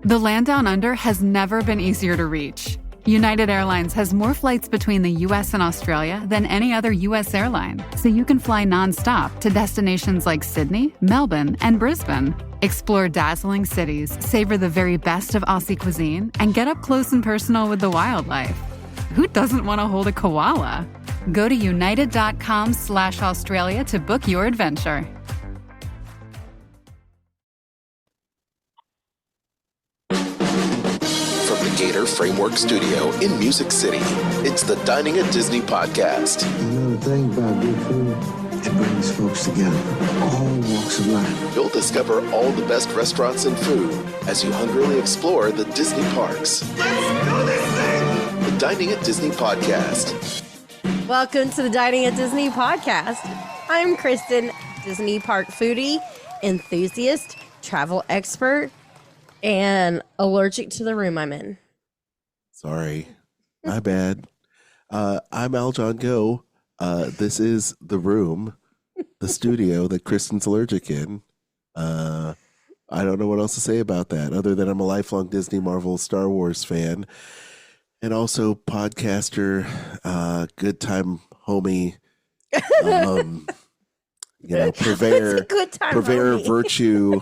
The land down under has never been easier to reach. United Airlines has more flights between the U.S. and Australia than any other U.S. airline, so you can fly nonstop to destinations like Sydney, Melbourne, and Brisbane. Explore dazzling cities, savor the very best of Aussie cuisine, and get up close and personal with the wildlife. Who doesn't want to hold a koala? Go to united.com/Australia to book your adventure. From the Gator Framework Studio in Music City, it's the Dining at Disney podcast. You know the thing about good food, it brings folks together, all walks of life. You'll discover all the best restaurants and food as you hungrily explore the Disney parks. Let's do this thing! The Dining at Disney podcast. Welcome to the Dining at Disney podcast. I'm Kristen, Disney park foodie, enthusiast, travel expert, and allergic to the room I'm in. Sorry, my bad. I'm Al John Go. This is the room, the studio that Kristen's allergic in. I don't know what else to say about that other than I'm a lifelong Disney, Marvel, Star Wars fan, and also podcaster, good time homie. Purveyor of virtue,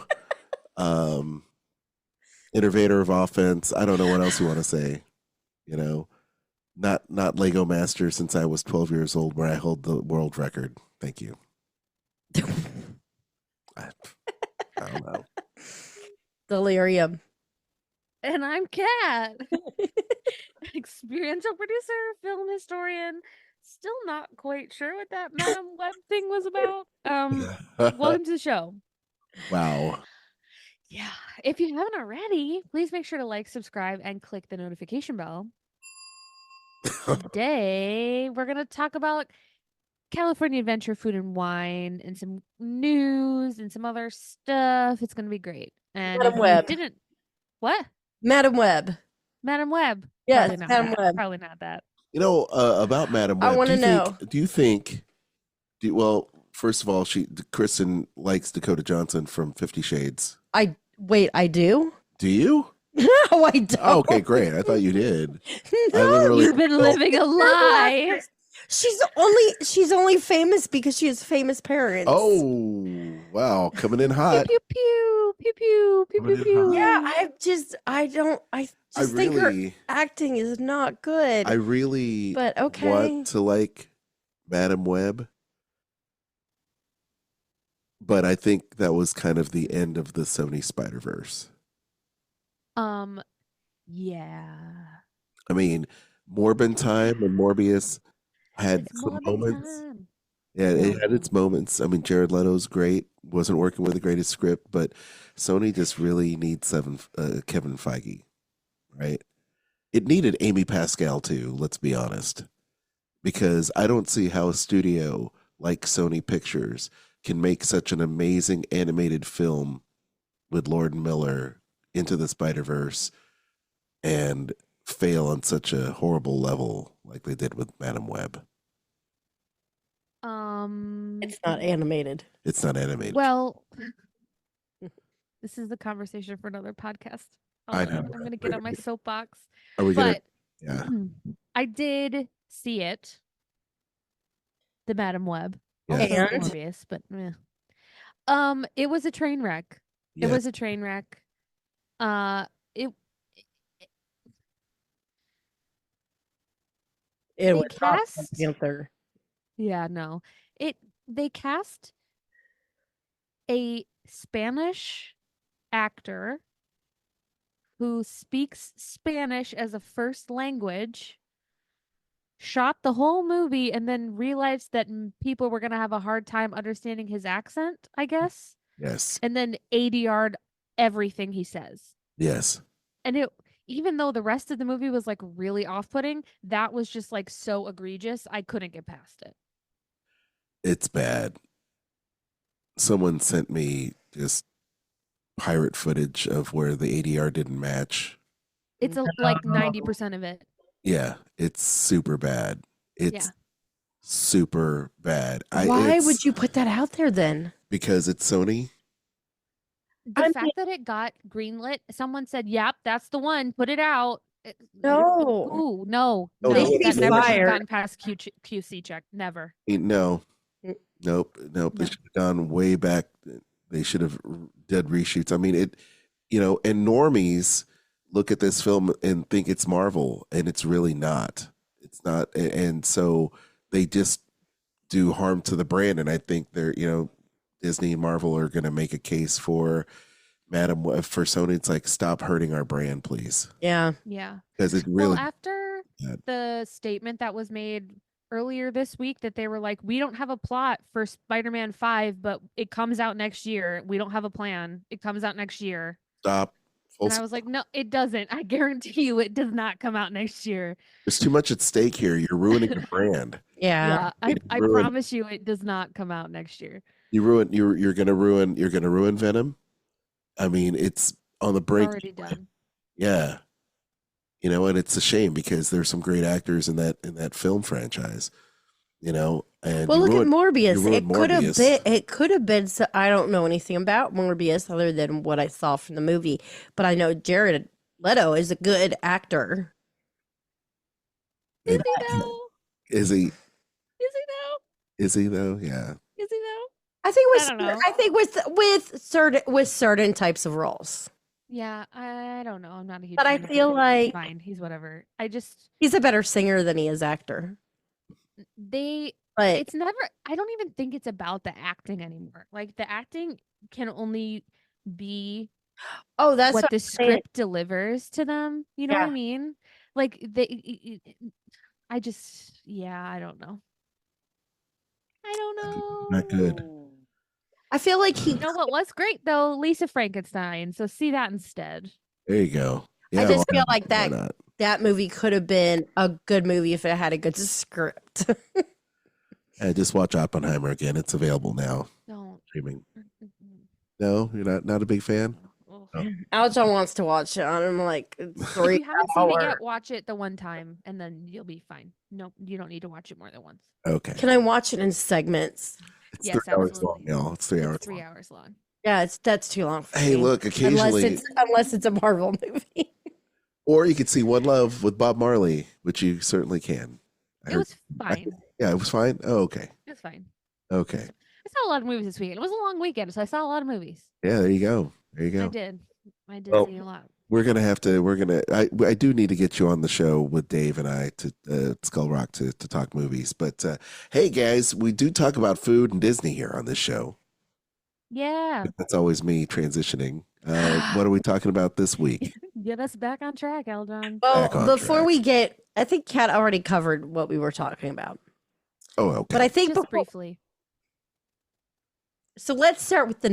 innovator of offense. I don't know what else you want to say. Not Lego master since I was 12 years old, where I hold the world record. Thank you. I don't know. Delirium. And I'm Kat, experiential producer, film historian. Still not quite sure what that Madam Web thing was about. Welcome to the show. Wow. Yeah. If you haven't already, please make sure to like, subscribe, and click the notification bell. Today, we're going to talk about California Adventure Food and Wine and some news and some other stuff. It's going to be great. And Madam Web. What? Madam Web. Madam Web. Yes, Probably not Madam that. Web. Probably not that. About Madam Web. I want to know. Well, first of all, Kristen likes Dakota Johnson from 50 Shades. I do? Do you? No, I don't. Oh, okay, great. I thought you did. No, You've been living a lie. She's only famous because she has famous parents. Oh, wow. Coming in hot. Pew, pew, pew, pew, pew, pew, pew. Yeah, I just think her acting is not good. I really but okay. want to like Madam Web, but I think that was kind of the end of the Sony Spider-Verse. Yeah. I mean, Morbin Time and Morbius had some moments. Yeah, it had its moments. I mean, Jared Leto's great. Wasn't working with the greatest script, but Sony just really needs Kevin Feige, right? It needed Amy Pascal too, let's be honest. Because I don't see how a studio like Sony Pictures can make such an amazing animated film with Lord and Miller, Into the Spider-Verse, and fail on such a horrible level like they did with Madam Web. It's not animated. It's not animated. Well, this is the conversation for another podcast. I know. I'm going to get on my soapbox. Are we But yeah. I did see it, the Madam Web. Yes. Also And? Morbius, but it was a train wreck. Yeah. It was a train wreck. It was not cast- Panther. Yeah, no. They cast a Spanish actor who speaks Spanish as a first language, shot the whole movie, and then realized that people were going to have a hard time understanding his accent, I guess. Yes. And then ADR'd everything he says. Yes. And even though the rest of the movie was like really off-putting, that was just like so egregious, I couldn't get past it. It's bad. Someone sent me just pirate footage of where the ADR didn't match. It's like 90% of it. Yeah, it's super bad. It's super bad. Why would you put that out there then? Because it's Sony. The fact that it got greenlit, someone said, "Yep, that's the one. Put it out." No. Ooh, no, Oh, They no, should be that never should have fired. gotten past QC check. Never. No, Mm. nope. No. They should have gone way back. They should have did reshoots. I mean, and normies look at this film and think it's Marvel, and it's really not. It's not, and so they just do harm to the brand. And I think Disney and Marvel are going to make a case for for Sony. It's like, stop hurting our brand, please, Yeah. Yeah. because it really. Well, after the statement that was made earlier this week that they were like, we don't have a plot for Spider-Man 5, but it comes out next year. We don't have a plan. It comes out next year. Stop. And I was like, no, it doesn't. I guarantee you it does not come out next year. There's too much at stake here. You're ruining your brand. Yeah. I promise you it does not come out next year. You're gonna ruin Venom. I mean, it's on the brink. Already done. Yeah. And it's a shame because there's some great actors in that film franchise. And Well, look at Morbius. Morbius. It could have been. So I don't know anything about Morbius other than what I saw from the movie, but I know Jared Leto is a good actor. Is he though? Is he? Is he though? Is he though? Yeah. Is he though? I think I don't know. with certain types of roles. Yeah, I don't know. I'm not a huge But I fan of feel him. like- He's fine. He's whatever. He's a better singer than he is actor. But But it's never, I don't even think it's about the acting anymore. Like the acting can only be that's what the I'm saying. script delivers to them. You know what I Yeah. mean? Like I don't know. I don't know. Not good. I feel like he. You know what was great though? Lisa Frankenstein. So see that instead. There you go. Yeah, I just feel why like not? that movie could have been a good movie if it had a good script. Yeah, just watch Oppenheimer again. It's available now. Don't. Streaming. No, you're not a big fan. Ugh. Oh. Aljon wants to watch it. I'm like, it's If 3 you haven't seen it hours. yet, watch it the one time and then you'll be fine. No, you don't need to watch it more than once. Okay. Can I watch it in segments? It's Yes, 3 hours long, absolutely. y'all. It's 3 hours. It's 3 long. hours long. Yeah, that's too long for Hey, me. look, occasionally, unless it's a Marvel movie. or you could see One Love with Bob Marley, which you certainly can. It was fine. Yeah, it was fine. Oh, okay. It was fine. Okay. I saw a lot of movies this weekend. It was a long weekend, so I saw a lot of movies. Yeah, there you go. There you I go. did. I did Well, see a lot. I do need to get you on the show with Dave and I to Skull Rock to talk movies. But hey, guys, we do talk about food and Disney here on this show. Yeah. That's always me transitioning. What are we talking about this week? Get us back on track, Eldon. Back on Well, before track. we get, I think Kat already covered what we were talking about. Oh, okay. But I think Just before, briefly. so let's start with the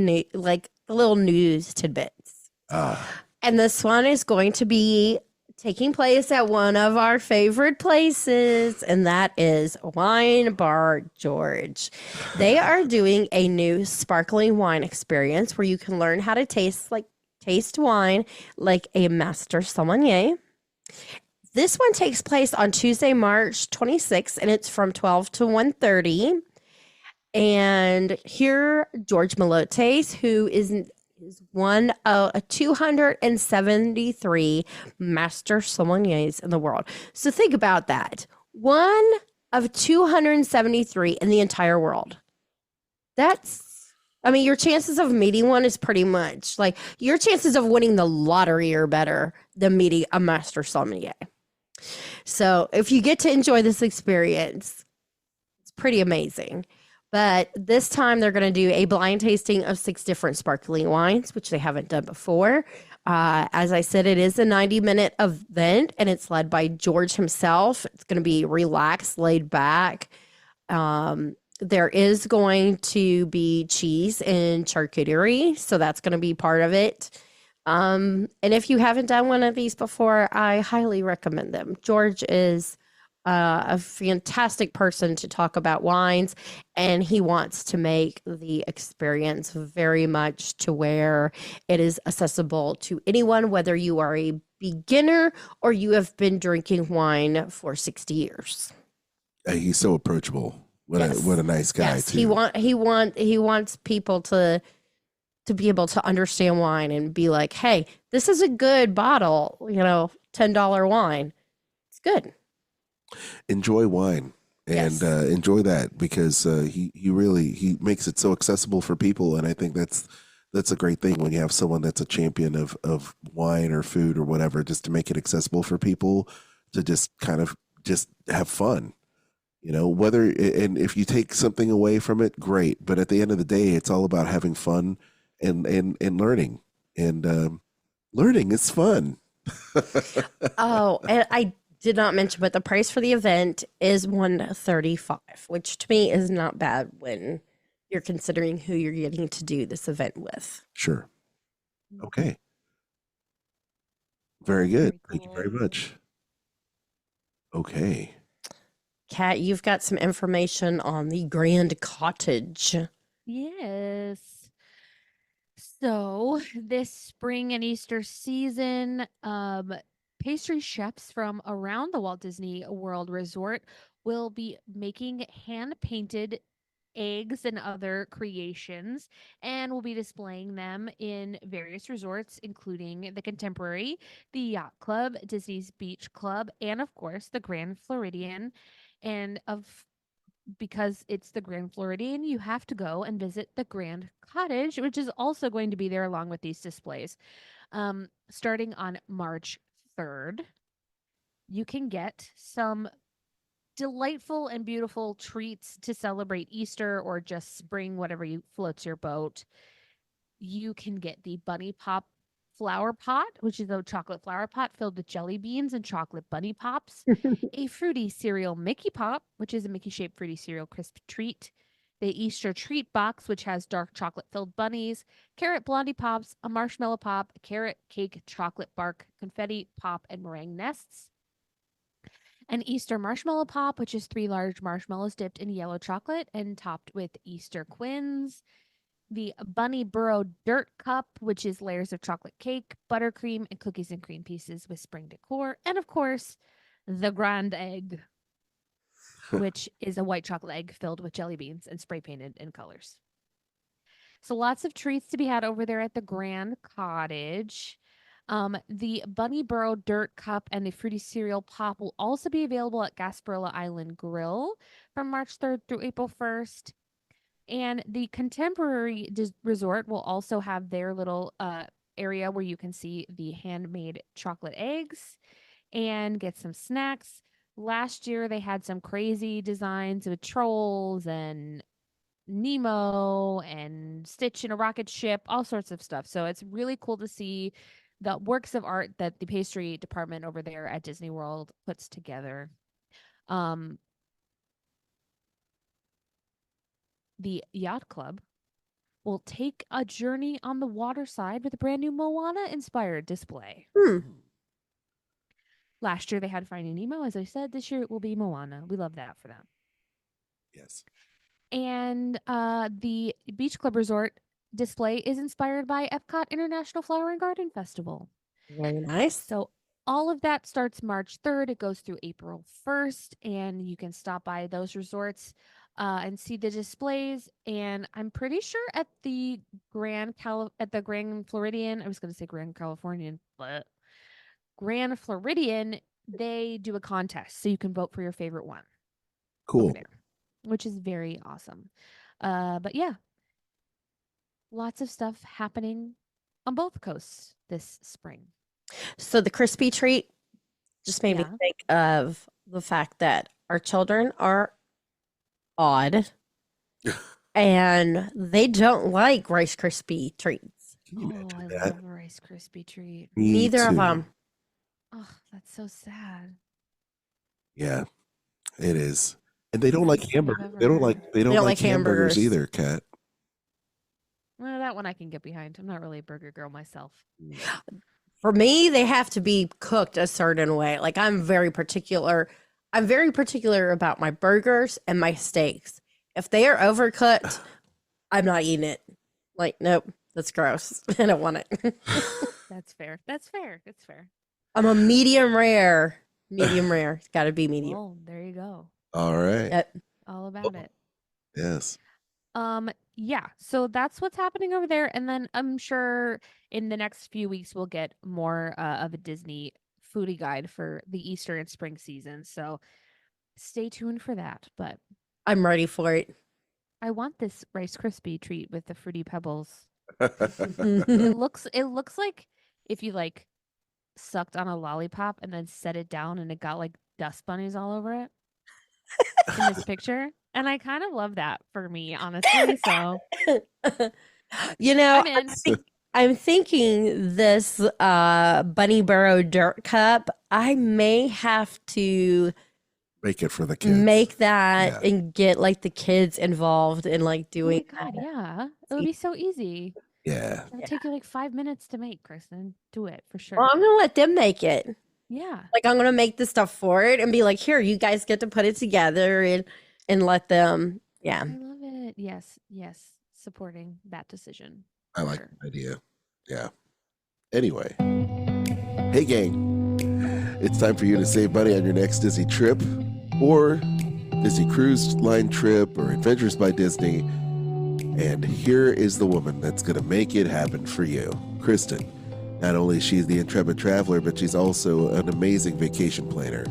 little news tidbits. And this one is going to be taking place at one of our favorite places, and that is Wine Bar George. They are doing a new sparkling wine experience where you can learn how to taste wine like a master sommelier. This one takes place on Tuesday, March 26th, and it's from 12 to 1:30. And here, George Melotes, who is one of 273 master sommeliers in the world. So think about that. One of 273 in the entire world. Your chances of meeting one is pretty much like your chances of winning the lottery are better than meeting a master sommelier. So if you get to enjoy this experience, it's pretty amazing. But this time they're going to do a blind tasting of 6 different sparkling wines, which they haven't done before. As I said, it is a 90-minute event, and it's led by George himself. It's going to be relaxed, laid back. There is going to be cheese and charcuterie, so that's going to be part of it. And if you haven't done one of these before, I highly recommend them. George is a fantastic person to talk about wines, and he wants to make the experience very much to where it is accessible to anyone, whether you are a beginner or you have been drinking wine for 60 years. He's so approachable. What Yes. a nice guy Yes, too. he wants people to to be able to understand wine and be like, hey, this is a good bottle, $10 wine. It's good. Enjoy wine and Yes. enjoy that because he makes it so accessible for people, and I think that's a great thing when you have someone that's a champion of wine or food or whatever, just to make it accessible for people to just kind of just have fun. Whether and if you take something away from it, great. But at the end of the day, it's all about having fun and learning. And learning is fun. Oh, and I did not mention, but the price for the event is $135, which to me is not bad when you're considering who you're getting to do this event with. Sure. Okay. Very good. Very Thank you cool. very much. Okay. Kat, you've got some information on the Grand Cottage. Yes. So this spring and Easter season, pastry chefs from around the Walt Disney World Resort will be making hand-painted eggs and other creations, and will be displaying them in various resorts, including the Contemporary, the Yacht Club, Disney's Beach Club, and of course the Grand Floridian. And because it's the Grand Floridian, you have to go and visit the Grand Cottage, which is also going to be there along with these displays. Starting on March 3rd, you can get some delightful and beautiful treats to celebrate Easter or just spring, whatever you floats your boat. You can get the Bunny Pop flower pot, which is a chocolate flower pot filled with jelly beans and chocolate bunny pops, a fruity cereal Mickey Pop, which is a Mickey shaped fruity cereal crisp treat, the Easter treat box, which has dark chocolate filled bunnies, carrot blondie pops, a marshmallow pop, a carrot cake chocolate bark confetti pop, and meringue nests. An Easter marshmallow pop, which is 3 large marshmallows dipped in yellow chocolate and topped with Easter quins. The Bunny Burrow Dirt Cup, which is layers of chocolate cake, buttercream, and cookies and cream pieces with spring decor. And of course, the Grand Egg, which is a white chocolate egg filled with jelly beans and spray painted in colors. So lots of treats to be had over there at the Grand Cottage. The Bunny Burrow Dirt Cup and the Fruity Cereal Pop will also be available at Gasparilla Island Grill from March 3rd through April 1st. And the Contemporary Resort will also have their little area where you can see the handmade chocolate eggs and get some snacks. Last year, they had some crazy designs with trolls and Nemo and Stitch in a rocket ship, all sorts of stuff. So it's really cool to see the works of art that the pastry department over there at Disney World puts together. The Yacht Club will take a journey on the water side with a brand new Moana inspired display. Last year they had Finding Nemo, as I said. This year it will be Moana. We love that for them. Yes. And the Beach Club Resort display is inspired by Epcot International Flower and Garden Festival. Very nice. So all of that starts March 3rd. It goes through April 1st, and you can stop by those resorts and see the displays. And I'm pretty sure at the Grand Floridian, I was going to say Grand Californian, but Grand Floridian, they do a contest, so you can vote for your favorite one. Cool. Over there, which is very awesome. But yeah, lots of stuff happening on both coasts this spring. So the crispy treat just made me Yeah. think of the fact that our children are odd and they don't like Rice Krispie treats. Can you Oh, imagine I that? love a Rice Krispie treat. Me Neither of too. them. Oh, that's so sad. Yeah, it is. And they don't like Best thing I've hamburgers. ever They don't heard. like they don't like hamburgers hamburgers. either, Kat. Well, that one I can get behind. I'm not really a burger girl myself. For me, they have to be cooked a certain way. Like I'm very particular. I'm very particular about my burgers and my steaks. If they are overcooked, I'm not eating it. Like, nope, that's gross. I don't want it. That's fair. That's fair. That's fair. I'm a medium rare. Medium rare. It's got to be medium. Well, there you go. All right. Yep. All about it. Yes. yeah, so that's what's happening over there. And then I'm sure in the next few weeks we'll get more of a Disney foodie guide for the Easter and spring season. So stay tuned for that. But I'm ready for it. I want this Rice Krispie treat with the fruity pebbles. Mm-hmm. It looks like if you like sucked on a lollipop and then set it down and it got like dust bunnies all over it in this picture. And I kind of love that for me, honestly. So You know, I'm in. I'm thinking this Bunny Burrow Dirt Cup, I may have to Make it for the kids. make that Yeah. and get like the kids involved in like Oh my doing god, that. yeah. It would be so easy. Yeah. It'll take you like 5 minutes to make, Kristen. Do it for sure. Well, I'm gonna let them make it. Yeah. Like I'm gonna make the stuff for it and be like, here, you guys get to put it together and let them. Yeah. I love it. Yes, yes. Supporting that decision. I for like sure. the idea. Yeah. Anyway. Hey, gang. It's time for you to save money on your next Disney trip or Disney Cruise Line trip or Adventures by Disney. And here is the woman that's going to make it happen for you, Kristen. Not only is she the intrepid traveler, but she's also an amazing vacation planner.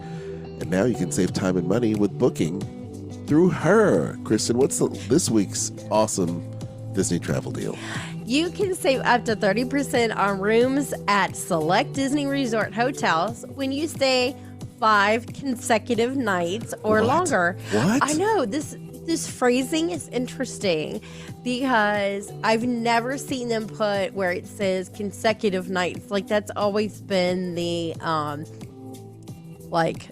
And now you can save time and money with booking through her. Kristen, what's this week's awesome Disney travel deal? You can save up to 30% on rooms at select Disney Resort hotels when you stay 5 consecutive nights or What? longer. What? I know this phrasing is interesting because I've never seen them put where it says consecutive nights. Like that's always been the like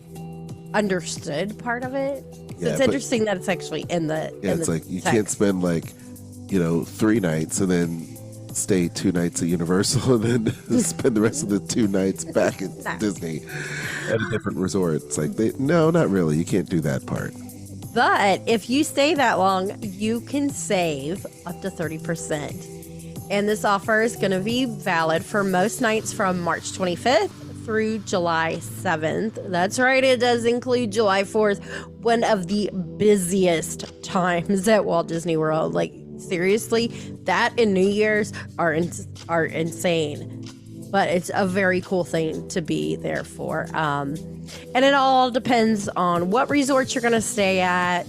understood part of it. So Yeah, it's but- interesting that it's actually in the Yeah, it's like you can't spend like, 3 nights and then stay 2 nights at Universal and then spend the rest of the 2 nights back at No. Disney at a different resort. It's like, no, not really. You can't do that part. But if you stay that long, you can save up to 30%. And this offer is going to be valid for most nights from March 25th through July 7th. That's right, it does include July 4th, one of the busiest times at Walt Disney World. Like, seriously, that and New Year's are insane. But it's a very cool thing to be there for. And it all depends on what resorts you're going to stay at,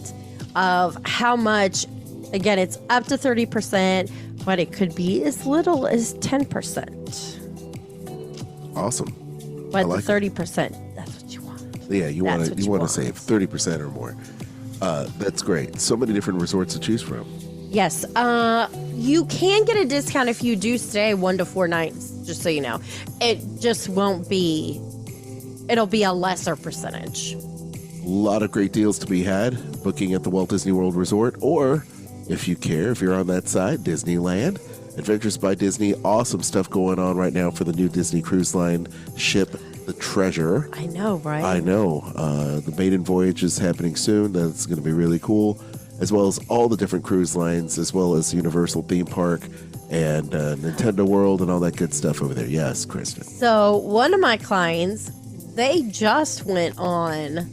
of how much. Again, it's up to 30%, but it could be as little as 10%. Awesome. But like the 30%, that's what you want. Yeah, you That's want what to you want. save 30% or more. That's great. So many different resorts to choose from. Yes, you can get a discount if you do stay 1 to 4 nights, just so you know. It just won't be, it'll be a lesser percentage. A lot of great deals to be had booking at the Walt Disney World Resort, or if you care, if you're on that side, Disneyland. Adventures by Disney, awesome stuff going on right now for the new Disney Cruise Line ship, the Treasure. I know, right? I know. The maiden voyage is happening soon. That's going to be really cool, as well as all the different cruise lines, as well as Universal Theme Park and Nintendo World and all that good stuff over there. Yes, Kristen. So one of my clients, they just went on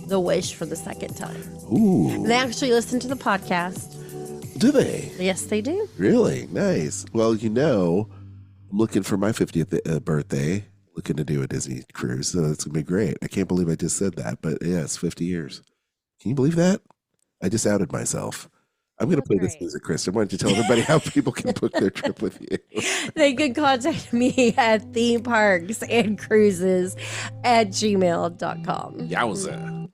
the Wish for the second time. Ooh, They actually listened to the podcast. do they? Yes, they do. Really? Nice. Well, I'm looking for my 50th birthday, looking to do a Disney cruise. So that's going to be great. I can't believe I just said that, but yes, 50 years. Can you believe that? I just outed myself. I'm going to play this Great. music, Kristen. Why don't you tell everybody how people can book their trip with you? They could contact me at theme parks and cruises at gmail.com. Yowza.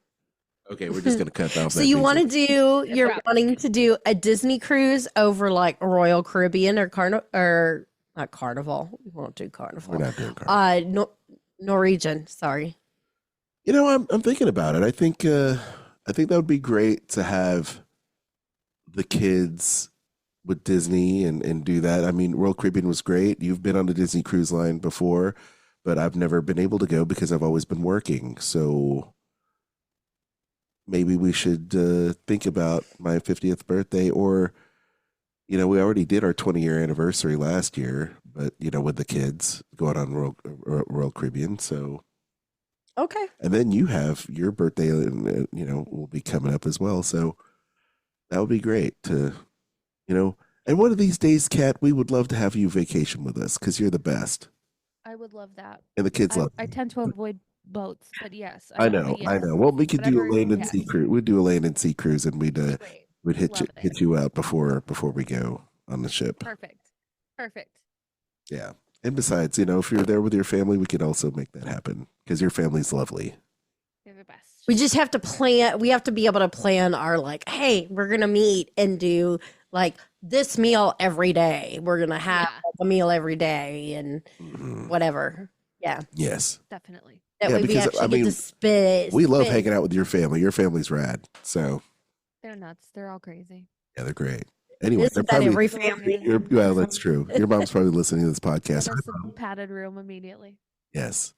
Okay, we're just going to cut off So that you music. want to do, you're wrap. wanting to do a Disney cruise over like Royal Caribbean or not Carnival. We won't do Carnival. We're not doing Carnival. Norwegian, sorry. I'm thinking about it. I think that would be great to have the kids with Disney and do that. I mean, Royal Caribbean was great. You've been on the Disney Cruise Line before, but I've never been able to go because I've always been working. So maybe we should think about my 50th birthday, or we already did our 20-year anniversary last year, but with the kids going on Royal Caribbean. So Okay. and then you have your birthday, will be coming up as well. So that would be great to, You know, and one of these days, Kat, we would love to have you vacation with us because you're the best, I would love that. and the kids love I you. tend to avoid boats, but yes, I but know, I yes, know. Well, we could do a whatever. land and Yes, sea cruise. We'd do a land and sea cruise, and great. we'd Love it. hit you out before we go on the ship. Perfect. Perfect. Yeah. And besides, if you're there with your family, we could also make that happen because your family's lovely. You're the best. We just have to plan. We have to be able to plan our hey, we're going to meet and do this meal every day. We're going to have a meal every day and whatever. Yeah. Yes. Definitely. That way we because, actually get to spit. We love hanging out with your family. Your family's rad. So They're nuts. They're all crazy. yeah, they're great. Anyway, Isn't that every family? Well, that's true. Your mom's probably listening to this podcast. That's a padded room immediately. Yes.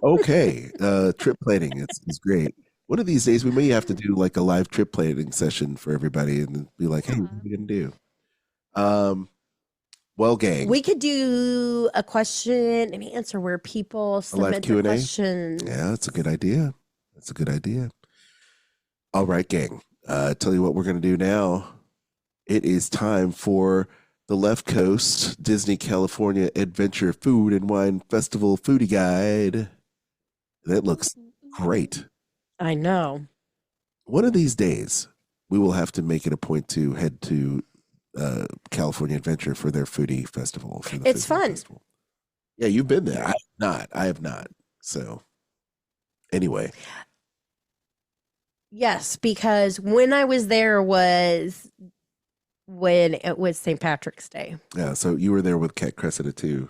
Okay. Trip planning. It's great. One of these days we may have to do a live trip planning session for everybody and be like, hey, what are we gonna do? Well, gang. We could do a question and answer where people submit their questions. Yeah, that's a good idea. That's a good idea. All right, gang. Tell you what we're gonna do now. It is time for the Left Coast Disney California Adventure Food and Wine Festival Foodie Guide. That looks great. I know. One of these days, we will have to make it a point to head to California Adventure for their foodie festival. It's fun. Festival. Yeah, you've been there. I have not. So, anyway. Yes, because when I was there was when it was St. Patrick's Day. Yeah, so you were there with Kat Cressida too.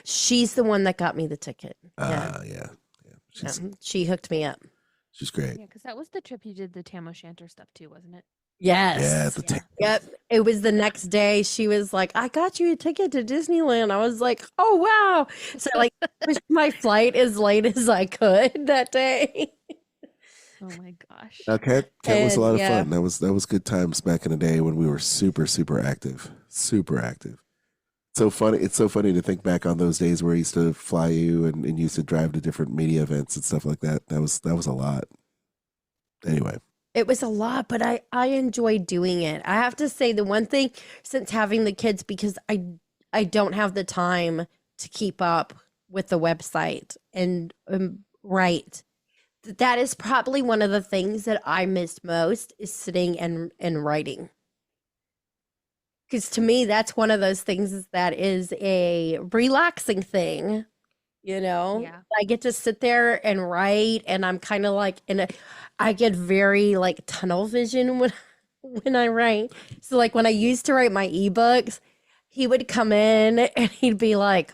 She's the one that got me the ticket. Yeah. She hooked me up. She's great. Yeah, because that was the trip you did the Tam O'Shanter stuff too, wasn't it? Yes. Yep. It was the next day. She was like, I got you a ticket to Disneyland. I was like, oh, wow. So pushed my flight as late as I could that day. Oh my gosh. Kat was a lot of fun. That was good times back in the day when we were super, super active. Super active. So funny. It's so funny to think back on those days where I used to fly you and used to drive to different media events and stuff like that. That was a lot. Anyway. It was a lot, but I enjoyed doing it. I have to say the one thing since having the kids, because I don't have the time to keep up with the website and write. That is probably one of the things that I missed most is sitting and writing. Because to me, that's one of those things that is a relaxing thing, Yeah. I get to sit there and write, and I'm kind of I get very tunnel vision when I write. So when I used to write my ebooks, he would come in and he'd be like,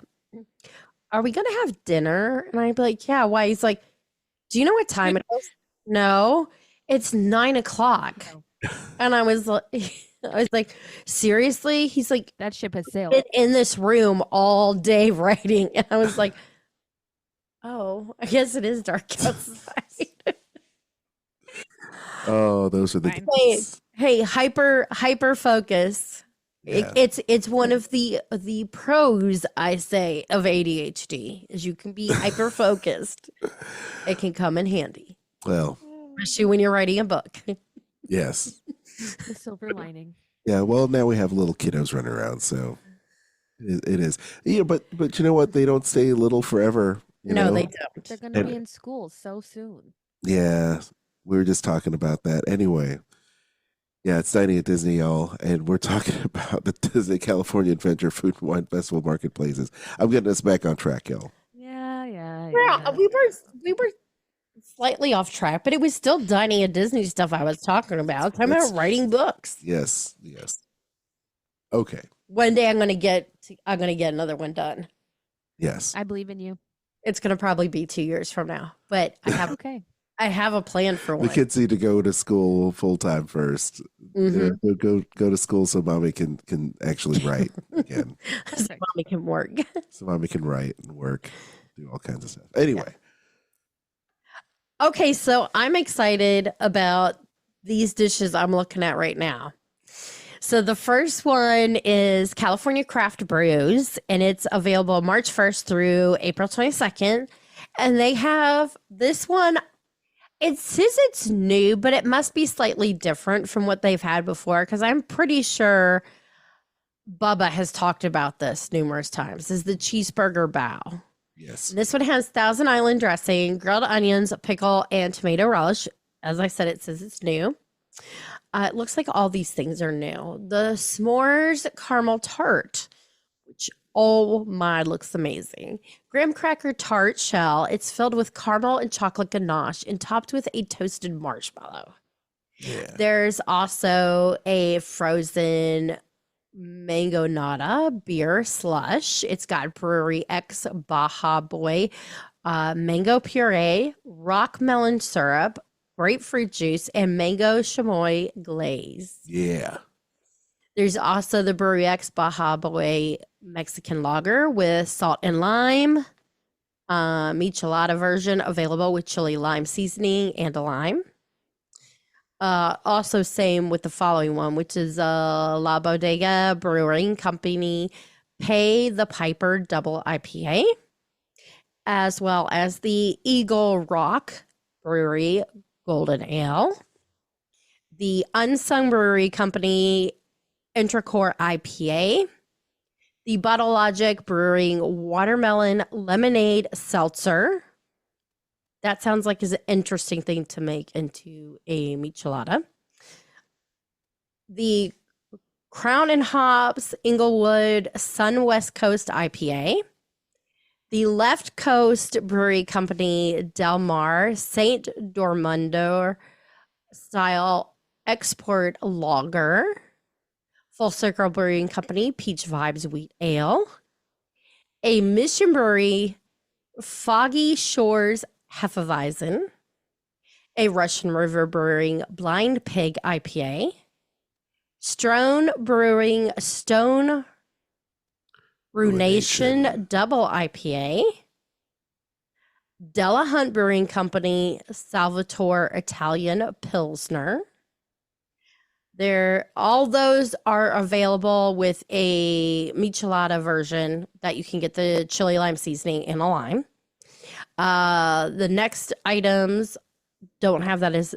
"Are we gonna have dinner?" And I'd be like, "Yeah, why?" He's like, "Do you know what time it is?" "No, it's 9:00. And I was like, "Seriously?" He's like, that ship has sailed. Been in this room all day writing. And I was like, oh, I guess it is dark outside. Oh, those are the Hey, hyper focus. Yeah. It's one of the pros, I say, of ADHD is you can be hyper focused. It can come in handy. Well, especially when you're writing a book. Yes. The silver lining. Yeah, well, now we have little kiddos running around, so it is. Yeah, but you know what? They don't stay little forever. No, they don't. They're going to be in school so soon. Yeah, we were just talking about that. Anyway, yeah, it's Dining at Disney, y'all, and we're talking about the Disney California Adventure Food and Wine Festival marketplaces. I'm getting us back on track, y'all. Yeah. We were slightly off track, but it was still Dining at Disney stuff I was talking about. I'm about writing books. Yes. Okay. One day I'm gonna get another one done. Yes. I believe in you. It's gonna probably be 2 years from now, but I have okay. I have a plan for one. The kids need to go to school full time first. Go to school so mommy can actually write again. So mommy can work. So mommy can write and work, do all kinds of stuff. Anyway. Okay, so I'm excited about these dishes I'm looking at right now. So the first one is California Craft Brews, and it's available March 1st through April 22nd. And they have this one. It says it's new, but it must be slightly different from what they've had before because I'm pretty sure Bubba has talked about this numerous times. This is the cheeseburger bao. Yes. This one has Thousand Island dressing, grilled onions, pickle, and tomato relish. As I said, it says it's new. It looks like all these things are new. The s'mores caramel tart, which, oh my, looks amazing. Graham cracker tart shell. It's filled with caramel and chocolate ganache and topped with a toasted marshmallow. Yeah. There's also a frozen mango nata beer slush. It's got Brewery X Baja Boy, mango puree, rock melon syrup, grapefruit juice, and mango chamoy glaze. Yeah. There's also the Brewery X Baja Boy Mexican lager with salt and lime. Michelada version available with chili lime seasoning and a lime. Also same with the following one, which is La Bodega Brewing Company Pay the Piper Double IPA, as well as the Eagle Rock Brewery Golden Ale, the Unsung Brewery Company Intracore IPA, the Bottle Logic Brewing Watermelon Lemonade Seltzer. That sounds like is an interesting thing to make into a michelada. The Crown and Hops Inglewood Sun West Coast IPA. The Left Coast Brewery Company Del Mar Saint Dormundo style export lager. Full Circle Brewing Company Peach Vibes Wheat Ale. A Mission Brewery Foggy Shores Hefeweizen, a Russian River Brewing Blind Pig IPA, Strone Brewing Stone Runation Double IPA, Delahunt Brewing Company Salvatore Italian Pilsner. All those are available with a michelada version that you can get the chili lime seasoning and a lime. The next items don't have that as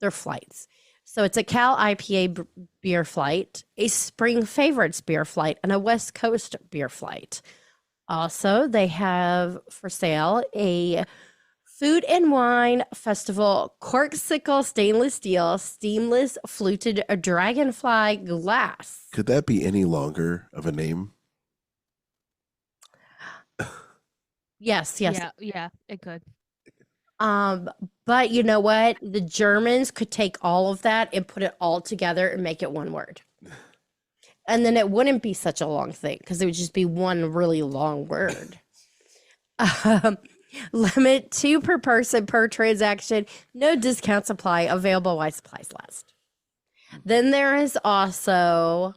they're flights. So it's a Cal IPA beer flight, a Spring Favorites beer flight, and a West Coast beer flight. Also, they have for sale a Food and Wine Festival Corksicle stainless steel steamless fluted dragonfly glass. Could that be any longer of a name? Yes. Yeah, it could. But you know what? The Germans could take all of that and put it all together and make it one word. And then it wouldn't be such a long thing because it would just be one really long word. Limit 2 per person per transaction. No discounts apply. Available while supplies last. Then there is also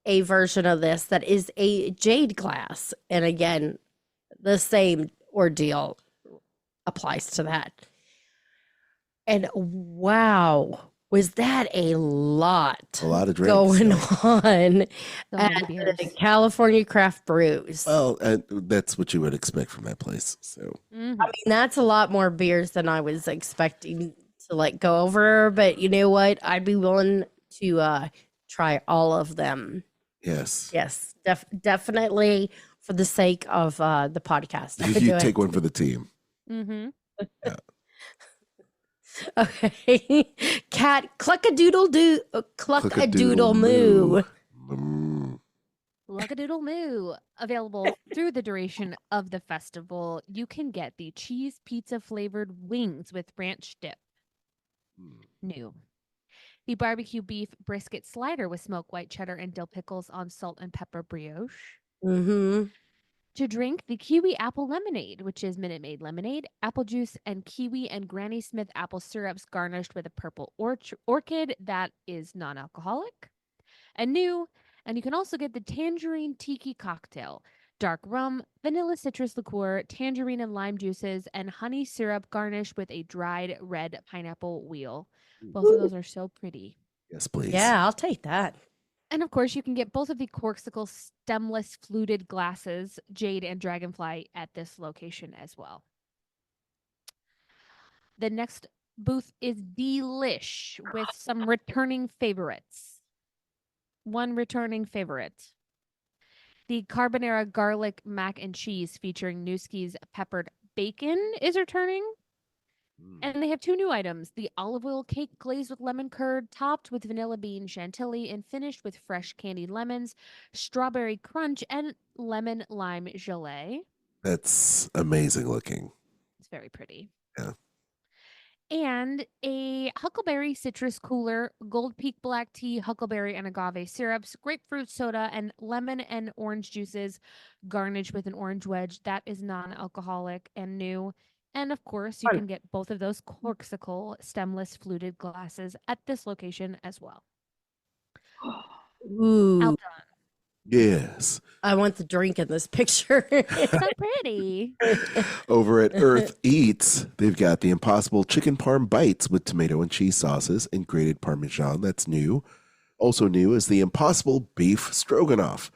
a version of this that is a jade glass. And again, the same ordeal applies to that. And wow, was that a lot of drinks going on at the California Craft Brews? Well, that's what you would expect from that place. So I mean, that's a lot more beers than I was expecting to go over. But you know what? I'd be willing to try all of them. Yes, definitely. For the sake of the podcast. You take one for the team. Mm-hmm. Yeah. Okay. Cat cluck-a-doodle moo. Cluck-a-doodle moo. Available through the duration of the festival. You can get the cheese pizza flavored wings with ranch dip. New. The barbecue beef brisket slider with smoked white cheddar and dill pickles on salt and pepper brioche. Mm-hmm. To drink the kiwi apple lemonade, which is Minute Maid lemonade, apple juice, and kiwi and Granny Smith apple syrups garnished with a purple orchid that is non-alcoholic. And new, and you can also get the tangerine tiki cocktail, dark rum, vanilla citrus liqueur, tangerine and lime juices, and honey syrup garnished with a dried red pineapple wheel. Both of those are so pretty. Yes, please. Yeah, I'll take that. And of course, you can get both of the Corksicle stemless fluted glasses, Jade and Dragonfly, at this location as well. The next booth is delish with some returning favorites. One returning favorite. The carbonara garlic mac and cheese featuring Newski's peppered bacon is returning. And they have 2 new items. The olive oil cake glazed with lemon curd, topped with vanilla bean chantilly, and finished with fresh candied lemons, strawberry crunch, and lemon lime gelée. That's amazing looking. It's very pretty. Yeah. And a huckleberry citrus cooler, gold peak black tea, huckleberry and agave syrups, grapefruit soda, and lemon and orange juices garnished with an orange wedge that is non-alcoholic and new. And of course, you Fun. can get both of those corksicle stemless fluted glasses at this location as well. Ooh, Alton. Yes. I want the drink in this picture. It's so pretty. Over at Earth Eats, they've got the Impossible Chicken Parm Bites with tomato and cheese sauces and grated Parmesan. That's new. Also new is the Impossible Beef Stroganoff.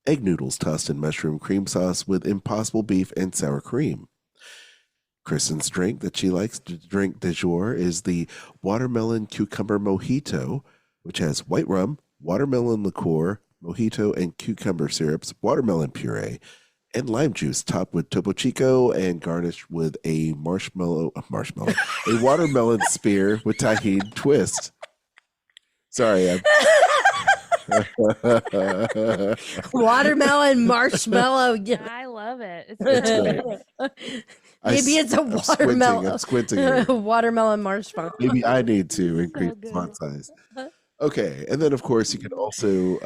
Egg noodles tossed in mushroom cream sauce with Impossible beef and sour cream. Kristen's drink that she likes to drink du jour is the Watermelon Cucumber Mojito, which has white rum, watermelon liqueur, mojito and cucumber syrups, watermelon puree, and lime juice topped with Topo Chico and garnished with a a watermelon spear with tahini twist. Sorry, Watermelon marshmallow. Yeah. I love it. It's It's good. great. Maybe it's a I'm watermelon. squinting here. Watermelon marshmallow. Maybe I need to increase So good. font size. Okay, and then of course you can also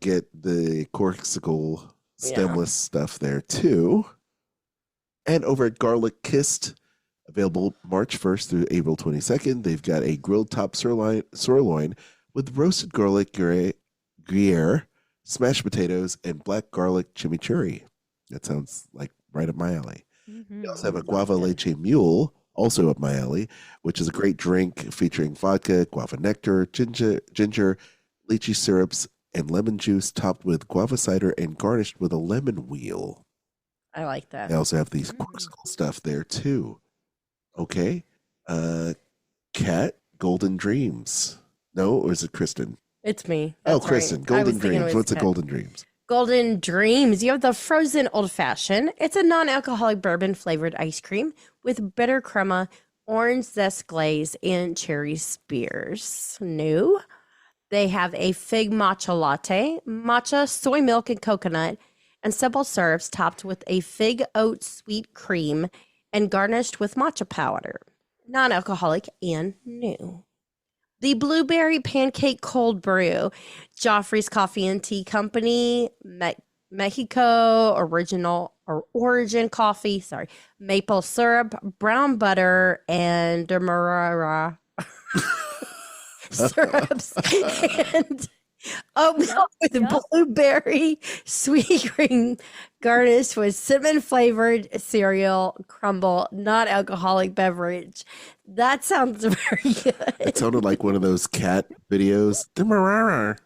get the corksicle stemless stuff there too. And over at Garlic Kissed, available March 1st through April 22nd, they've got a grilled top sirloin with roasted garlic gruyere, smashed potatoes, and black garlic chimichurri. That sounds like right up my alley. Mhm. We also have a guava leche mule, also up my alley, which is a great drink featuring vodka, guava nectar, ginger, lychee syrups, and lemon juice topped with guava cider and garnished with a lemon wheel. I like that. They also have these corksicle stuff there too. Okay. Kat, Golden Dreams. No, or is it Kristen? It's me. Oh, That's right. Kristen, I Golden was thinking it Dreams. was What's a Kat. Golden Dreams? Golden Dreams. You have the frozen old fashioned. It's a non-alcoholic bourbon flavored ice cream with bitter crema, orange zest glaze, and cherry spears. New. They have a fig matcha latte, matcha, soy milk, and coconut, and simple syrups topped with a fig oat sweet cream and garnished with matcha powder. Non-alcoholic and new. The Blueberry Pancake Cold Brew, Joffrey's Coffee and Tea Company, Mexico Origin Coffee, maple syrup, brown butter, and demerara syrups, and oatmeal with blueberry sweet cream garnished with cinnamon flavored cereal crumble, not alcoholic beverage. That sounds very good. It sounded like one of those cat videos. Demerara.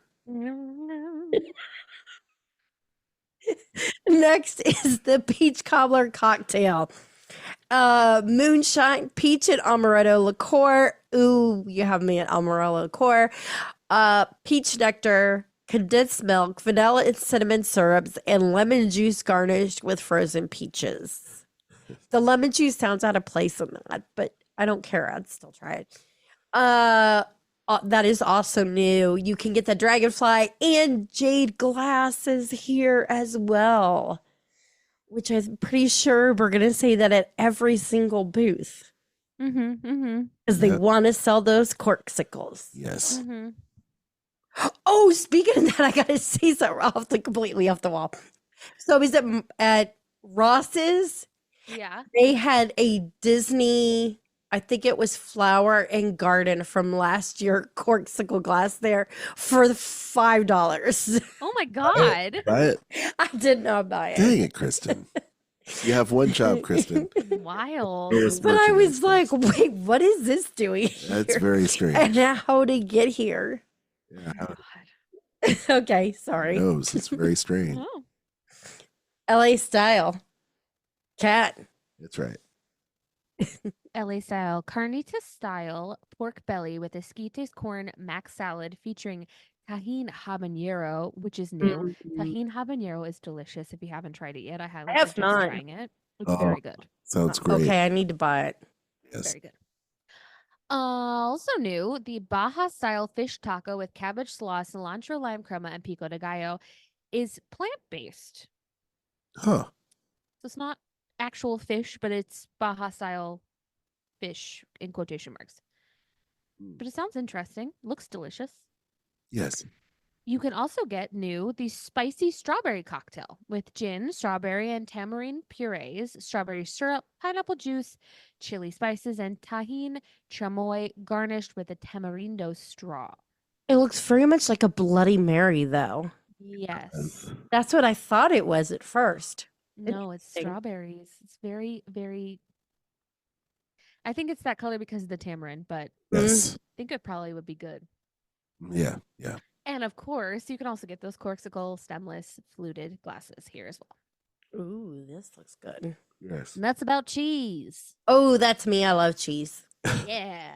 Next is the peach cobbler cocktail. Moonshine, peach and amaretto liqueur. Ooh, you have me at amaretto liqueur. Peach nectar, condensed milk, vanilla and cinnamon syrups, and lemon juice garnished with frozen peaches. The lemon juice sounds out of place in that, but I don't care. I'd still try it. That is also new. You can get the dragonfly and jade glasses here as well, which I'm pretty sure we're going to say that at every single booth because they want to sell those corksicles. Yes. Oh, speaking of that, I got to say something completely off the wall. So is it at Ross's? Yeah. They had a Disney, I think it was Flower and Garden from last year, corksicle glass there for $5. Oh my God. But I did not buy it. dang it, Kristen. You have one job, Kristen. Wild. Yes. But I was merchandise like, wait, what is this doing That's here? very strange. And how to get here. Yeah, how Okay, sorry. knows? It's very strange. Oh. LA style. Cat. That's right. LA style carnitas style pork belly with esquites corn mac salad featuring tahine habanero, which is new. Tahine habanero is delicious. If you haven't tried it yet, I highly I have suggest not. trying it. It's Oh, very good. sounds great. Okay, I need to buy it. Yes. Very good. Also new, the Baja style fish taco with cabbage slaw, cilantro, lime crema, and pico de gallo is plant-based. Huh. So it's not actual fish, but it's Baja style fish in quotation marks. But it sounds interesting. Looks delicious. Yes. You can also get new the spicy strawberry cocktail with gin, strawberry, and tamarind purees, strawberry syrup, pineapple juice, chili spices, and tahine chamoy garnished with a tamarindo straw. It looks very much like a Bloody Mary, though. Yes. That's what I thought it was at first. No, it's Interesting. strawberries. It's very, very. I think it's that color because of the tamarind, but Yes. I think it probably would be good. Yeah. Yeah. And of course, you can also get those corksicle stemless fluted glasses here as well. Ooh, this looks good. Yes. And that's about cheese. Oh, that's me. I love cheese. Yeah.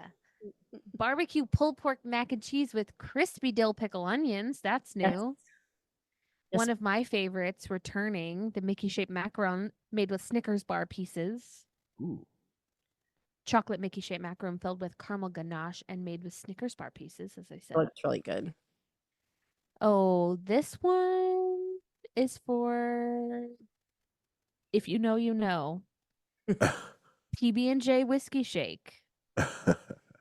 Barbecue pulled pork mac and cheese with crispy dill pickle onions. That's new. Yes. Yes. One of my favorites returning, the Mickey shaped macaron made with Snickers bar pieces. Ooh. Chocolate Mickey shaped macaron filled with caramel ganache and made with Snickers bar pieces, as I said. Looks really good. Oh, this one is for, if you know, you know. PB&J whiskey shake,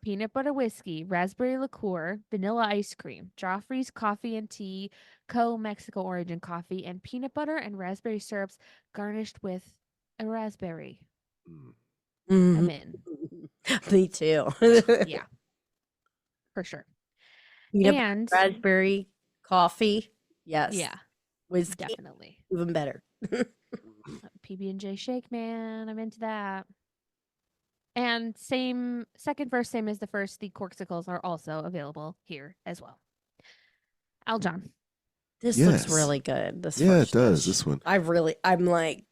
peanut butter whiskey, raspberry liqueur, vanilla ice cream, Joffrey's coffee and tea, Mexico origin coffee, and peanut butter and raspberry syrups garnished with a raspberry. I'm in. Me too. Yeah, for sure. Peanut butter, And raspberry coffee. Yes. yeah, Whiskey. definitely. Even better. PB&J shake, man. I'm into that. And second verse, same as the first, the corksicles are also available here as well. Aljon. This Yes. looks really good. This Yeah, it first does. dish. This one. I'm like,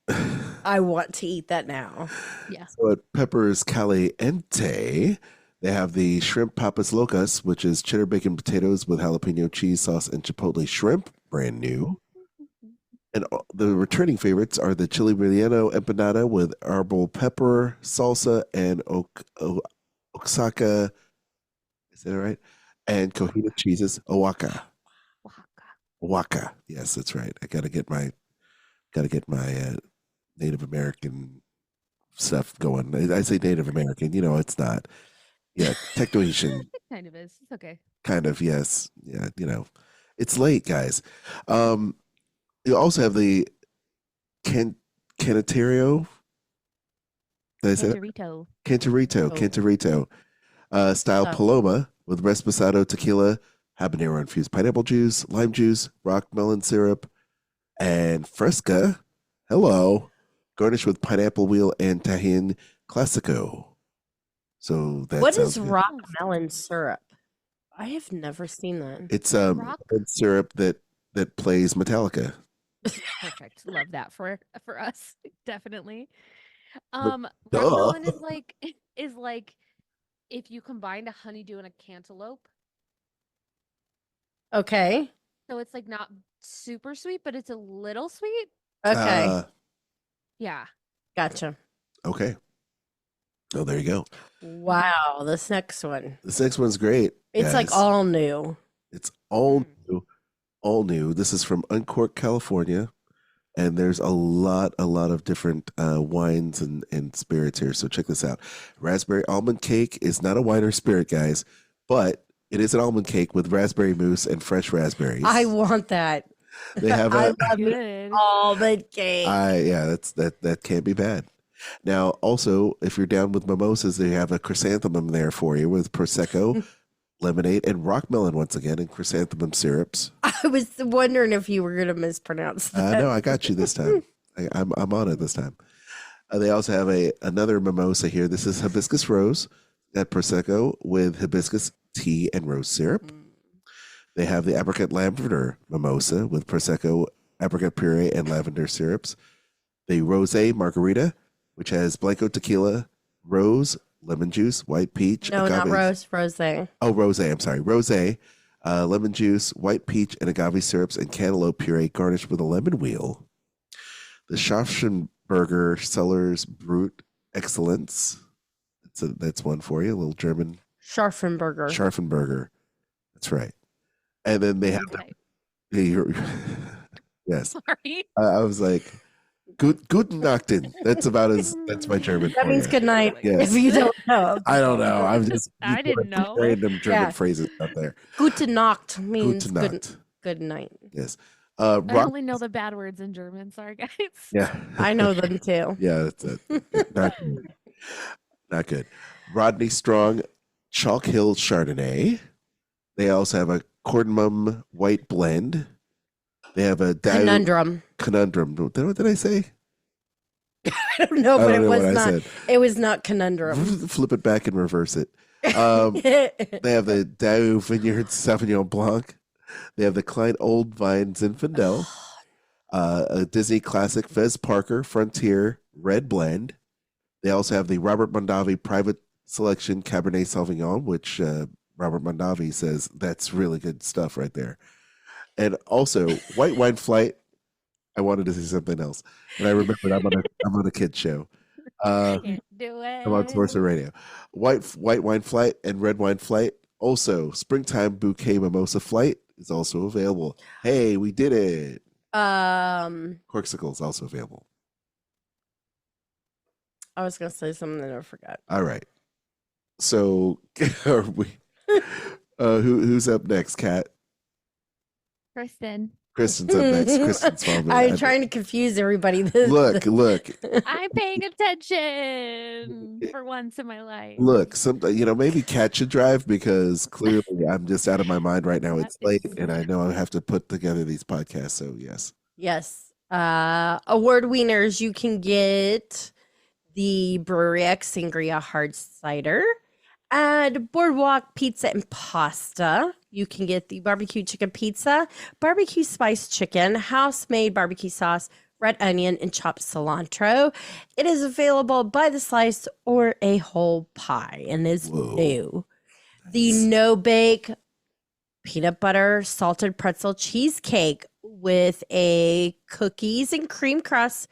I want to eat that now. Yeah. So at Pepper's Caliente, they have the shrimp papas locas, which is cheddar bacon potatoes with jalapeno cheese sauce and chipotle shrimp, brand new. And the returning favorites are the chili relleno empanada with arbol pepper, salsa, and oaxaca. Is that right? And cojita cheeses, oaxaca. Oaxaca. Yes, that's right. I gotta get my Native American stuff going. I say Native American, it's not. Yeah, Techno-Asian. It kind of is. It's okay. Kind of, yes. Yeah, it's late, guys. You also have the Cantario. Did I say that? Cantarito style Oh. Paloma with Reposado tequila, habanero infused pineapple juice, lime juice, rock melon syrup, and fresca. Hello, garnished with pineapple wheel and tajin classico. So that What sounds is good. rock melon syrup? I have never seen that. It's Rock- syrup that plays Metallica. Perfect. Love that for us. Definitely. Duh. Watermelon is like if you combined a honeydew and a cantaloupe. Okay. So it's like not super sweet, but it's a little sweet. Okay. Yeah. Gotcha. Okay. Oh, there you go. Wow. This next one. This next one's great. It's like guys. all new. It's all new. All new. This is from Uncork, California. And there's a lot of different wines and spirits here. So check this out. Raspberry almond cake is not a wine or spirit, guys, but it is an almond cake with raspberry mousse and fresh raspberries. I want that. They have I a love Good. almond cake. that can't be bad. Now, also, if you're down with mimosas, they have a chrysanthemum there for you with prosecco, lemonade, and rock melon once again, and chrysanthemum syrups. I was wondering if you were going to mispronounce that. No, I got you this time. I'm on it this time. They also have another mimosa here. This is hibiscus rose at prosecco with hibiscus tea and rose syrup. They have the apricot lavender mimosa with prosecco, apricot puree, and lavender syrups. The rosé margarita, which has blanco tequila, rose, lemon juice, white peach. No, not rose. Rosé. Oh, rosé. I'm sorry. Rosé, lemon juice, white peach, and agave syrups, and cantaloupe puree garnished with a lemon wheel. The Schaffenberger Cellars Brut Excellence. That's one for you. A little German. Scharfenberger. That's right. And then they have yes. Sorry. I was like, Guten Nachten. That's my German. That means good night. Yes. If you don't know. I don't know. I'm just I didn't know. random German phrases out there. Gute Nacht means Gute Nacht. good night. Yes. I only know the bad words in German. Sorry, guys. Yeah. I know them too. Yeah, that's it. Not good. Rodney Strong Chalk Hill Chardonnay. They also have a cardamom white blend. They have a Conundrum. What did I say? I don't know, but it was what I not. said. It was not conundrum. Flip it back and reverse it. They have the Dow Vineyard Sauvignon Blanc. They have the Klein Old Vine Zinfandel. A Disney classic Fez Parker Frontier Red Blend. They also have the Robert Mondavi Private Selection Cabernet Sauvignon, which Robert Mondavi says that's really good stuff right there. And also White Wine Flight. I wanted to say something else, but I remembered I'm on a kids show. Can't do it. I'm on Source Radio. White Wine Flight and Red Wine Flight. Also, Springtime Bouquet Mimosa Flight is also available. Hey, we did it. Corksicle is also available. I was gonna say something that I forgot. All right. So are we who's up next, Kat? Kristen. Kristen's up next. Kristen's following. I'm trying to confuse everybody. Look. I'm paying attention for once in my life. Look, maybe Kat should drive because clearly I'm just out of my mind right now. It's late and I know I have to put together these podcasts. So yes. Yes. Award winners, you can get the Brewery X Sangria Hard Cider. At Boardwalk Pizza and Pasta, you can get the barbecue chicken pizza, barbecue spiced chicken, house-made barbecue sauce, red onion, and chopped cilantro. It is available by the slice or a whole pie and is new. Nice. The no-bake peanut butter salted pretzel cheesecake with a cookies and cream crust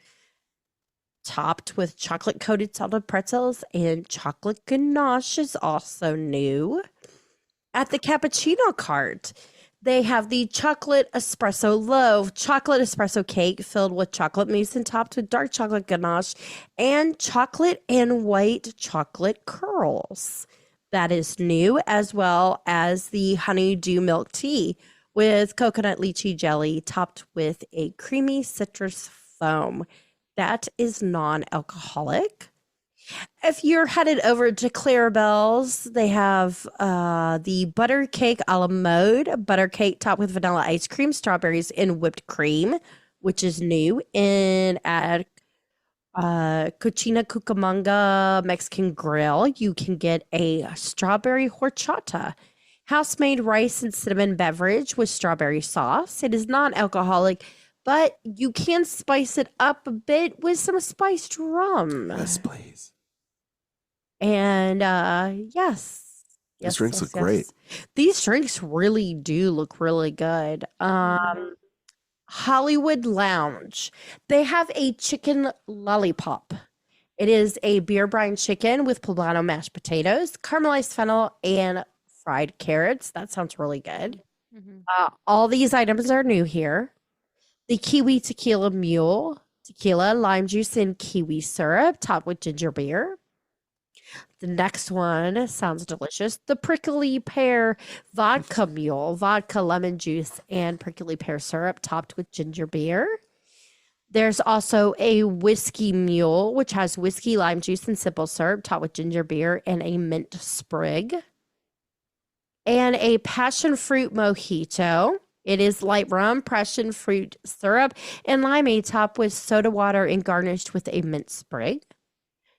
topped with chocolate-coated salted pretzels and chocolate ganache is also new. At the Cappuccino Cart, they have the chocolate espresso loaf, chocolate espresso cake filled with chocolate mousse and topped with dark chocolate ganache and chocolate and white chocolate curls. That is new, as well as the honeydew milk tea with coconut lychee jelly topped with a creamy citrus foam. That is non-alcoholic. If you're headed over to Clarabelle's, they have the butter cake a la mode, butter cake topped with vanilla ice cream, strawberries, and whipped cream, which is new. And at Cucina Cucamonga Mexican Grill, you can get a strawberry horchata, house-made rice and cinnamon beverage with strawberry sauce. It is non-alcoholic, but you can spice it up a bit with some spiced rum. Yes, please. And yes. These drinks look great. These drinks really do look really good. Hollywood Lounge. They have a chicken lollipop. It is a beer brine chicken with poblano mashed potatoes, caramelized fennel, and fried carrots. That sounds really good. Mm-hmm. All these items are new here. The Kiwi Tequila Mule, tequila, lime juice, and kiwi syrup topped with ginger beer. The next one sounds delicious. The Prickly Pear Vodka Mule, vodka, lemon juice, and prickly pear syrup topped with ginger beer. There's also a Whiskey Mule, which has whiskey, lime juice, and simple syrup topped with ginger beer and a mint sprig. And a passion fruit mojito. It is light rum, passion fruit syrup, and limeade topped with soda water and garnished with a mint sprig.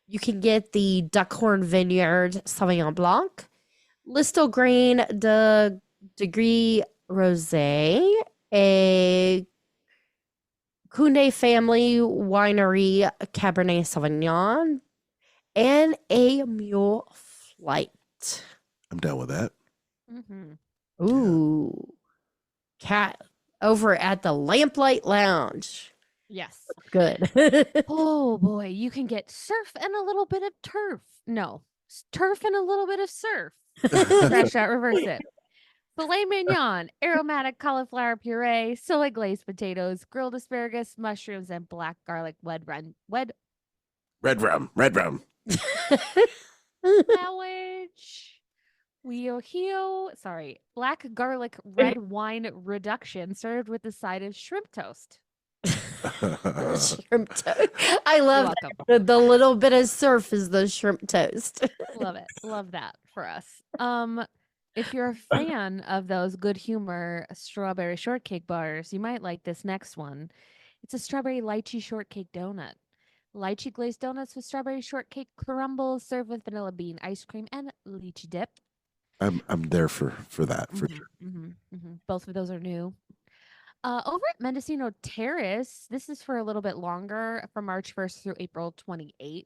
You can get the Duckhorn Vineyard Sauvignon Blanc, Listle Grain de Degree Rosé, a Kunde Family Winery Cabernet Sauvignon, and a mule flight. I'm down with that. Mm-hmm. Ooh. Cat over at the Lamplight Lounge. Yes. Good. Oh boy, you can get surf and a little bit of turf. No, turf and a little bit of surf. Scratch that, reverse it. Filet mignon, aromatic cauliflower puree, soy glazed potatoes, grilled asparagus, mushrooms, and black garlic Red rum. sandwich. Black garlic red wine reduction served with a side of shrimp toast. Shrimp toast. I love welcome. that. The little bit of surf is the shrimp toast. Love it. Love that for us. If you're a fan of those good humor strawberry shortcake bars, you might like this next one. It's a strawberry lychee shortcake donut. Lychee glazed donuts with strawberry shortcake crumbles served with vanilla bean ice cream and lychee dip. I'm there for that for sure. Both of those are new. Over at Mendocino Terrace, this is for a little bit longer, from March 1st through April 28th.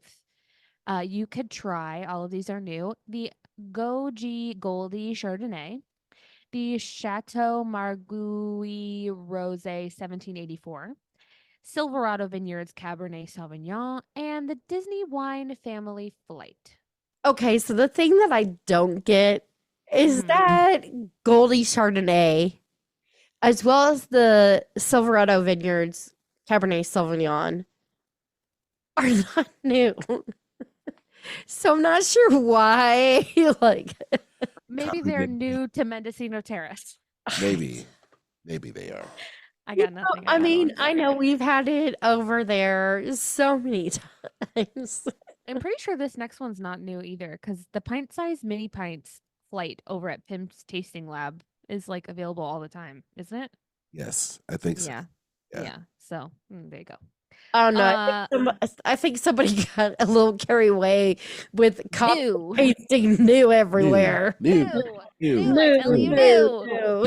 You could try, all of these are new, the Goji Goldie Chardonnay, the Chateau Margouille Rosé 1784, Silverado Vineyards Cabernet Sauvignon, and the Disney Wine Family Flight. Okay, so the thing that I don't get is that Goldie Chardonnay, as well as the Silverado Vineyards Cabernet Sauvignon, are not new. So I'm not sure why. Maybe they're new to Mendocino Terrace. Maybe they are. I got nothing. I mean, I know we've had it over there so many times. I'm pretty sure this next one's not new either, because the pint-sized mini pints flight over at Pim's Tasting Lab is like available all the time, isn't it? Yes, I think so. Yeah. So there you go. I don't know. I think somebody got a little carried away with pasting new everywhere. New. New.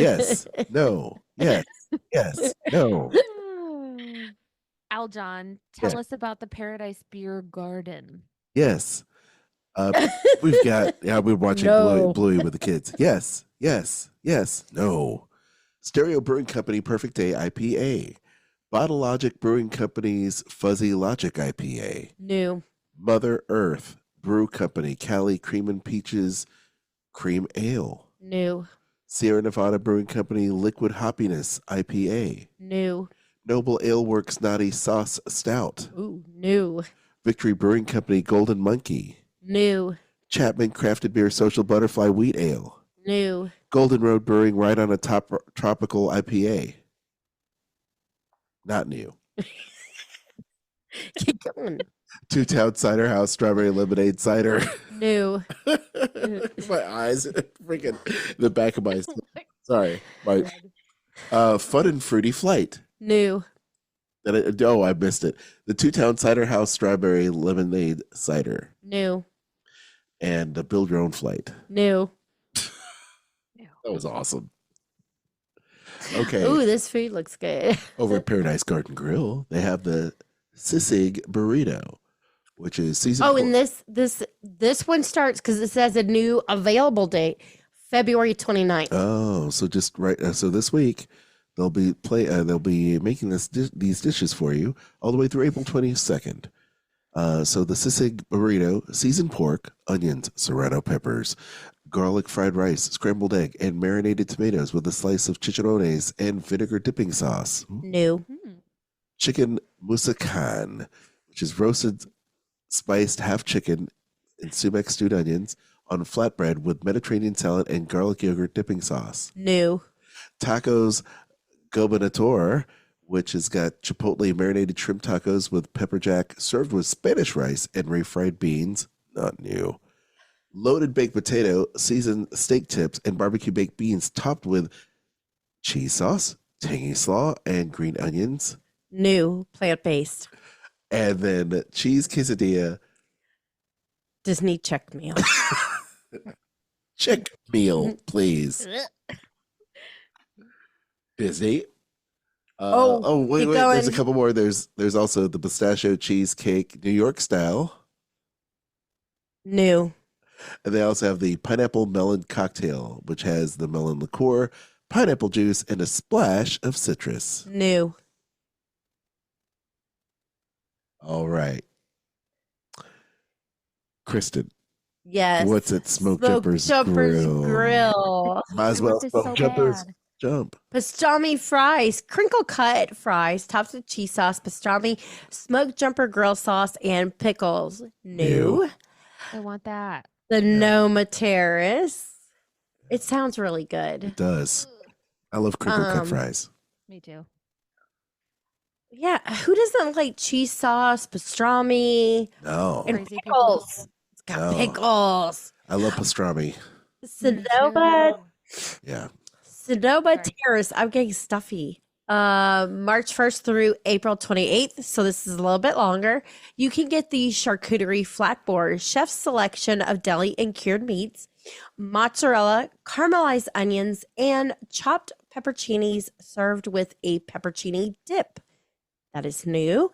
Yes. No. Yes. Yes. No. Aljon, tell us about the Paradise Beer Garden. Yes. We've got, we're watching Bluey with the kids. Yes. No. Stereo Brewing Company Perfect Day IPA. Bottle Logic Brewing Company's Fuzzy Logic IPA. New. Mother Earth Brew Company Cali Cream and Peaches Cream Ale. New. Sierra Nevada Brewing Company Liquid Hoppiness IPA. New. Noble Ale Works Naughty Sauce Stout. Ooh, new. Victory Brewing Company Golden Monkey. New. Chapman Crafted Beer Social Butterfly Wheat Ale. New. Golden Road Brewing Right on a Tropical IPA. Not new. Keep going. Two Town Cider House Strawberry Lemonade Cider. New. My eyes, freaking the back of my. Sorry, my Fun and Fruity Flight. New. I missed it. The Two Town Cider House Strawberry Lemonade Cider. New. And the Build Your Own Flight. New. That was awesome. Okay. Ooh, this food looks good. Over at Paradise Garden Grill, they have the Sisig Burrito, which is season. Oh, and this one starts because it says a new available date, February 29th. Oh, so just right. So this week they'll be making these dishes for you all the way through April 22nd. So the Sisig Burrito, seasoned pork, onions, serrano peppers, garlic fried rice, scrambled egg, and marinated tomatoes with a slice of chicharrones and vinegar dipping sauce. New. Chicken musakan, which is roasted, spiced half chicken and sumac stewed onions on flatbread with Mediterranean salad and garlic yogurt dipping sauce. New. Tacos Gobernador, which has got chipotle marinated shrimp tacos with pepper jack served with Spanish rice and refried beans. Not new. Loaded baked potato, seasoned steak tips, and barbecue baked beans topped with cheese sauce, tangy slaw, and green onions. New. Plant-based. And then cheese quesadilla. Disney check meal. Check meal, please. Disney. Wait. There's a couple more. There's also the pistachio cheesecake New York style. New. And they also have the pineapple melon cocktail, which has the melon liqueur, pineapple juice, and a splash of citrus. New. All right. Kristen, Yes. what's at Smoke Jumper's Grill? Might as I well want this Smoke so Jumper's bad. Jump. Pastrami fries, crinkle cut fries, topped with cheese sauce, pastrami, Smoke Jumper grill sauce, and pickles. New. I want that. The Noma Terrace. It sounds really good. It does. I love crinkle cut fries. Me too. Yeah, who doesn't like cheese sauce, pastrami, No, and Crazy pickles? It's got No. pickles. I love pastrami. Sonoma, Yeah. Sonoma Sorry. Terrace. I'm getting stuffy. March 1st through April 28th. So this is a little bit longer. You can get the charcuterie flatboard, chef's selection of deli and cured meats, mozzarella, caramelized onions, and chopped pepperoncinis served with a pepperoni dip. That is new.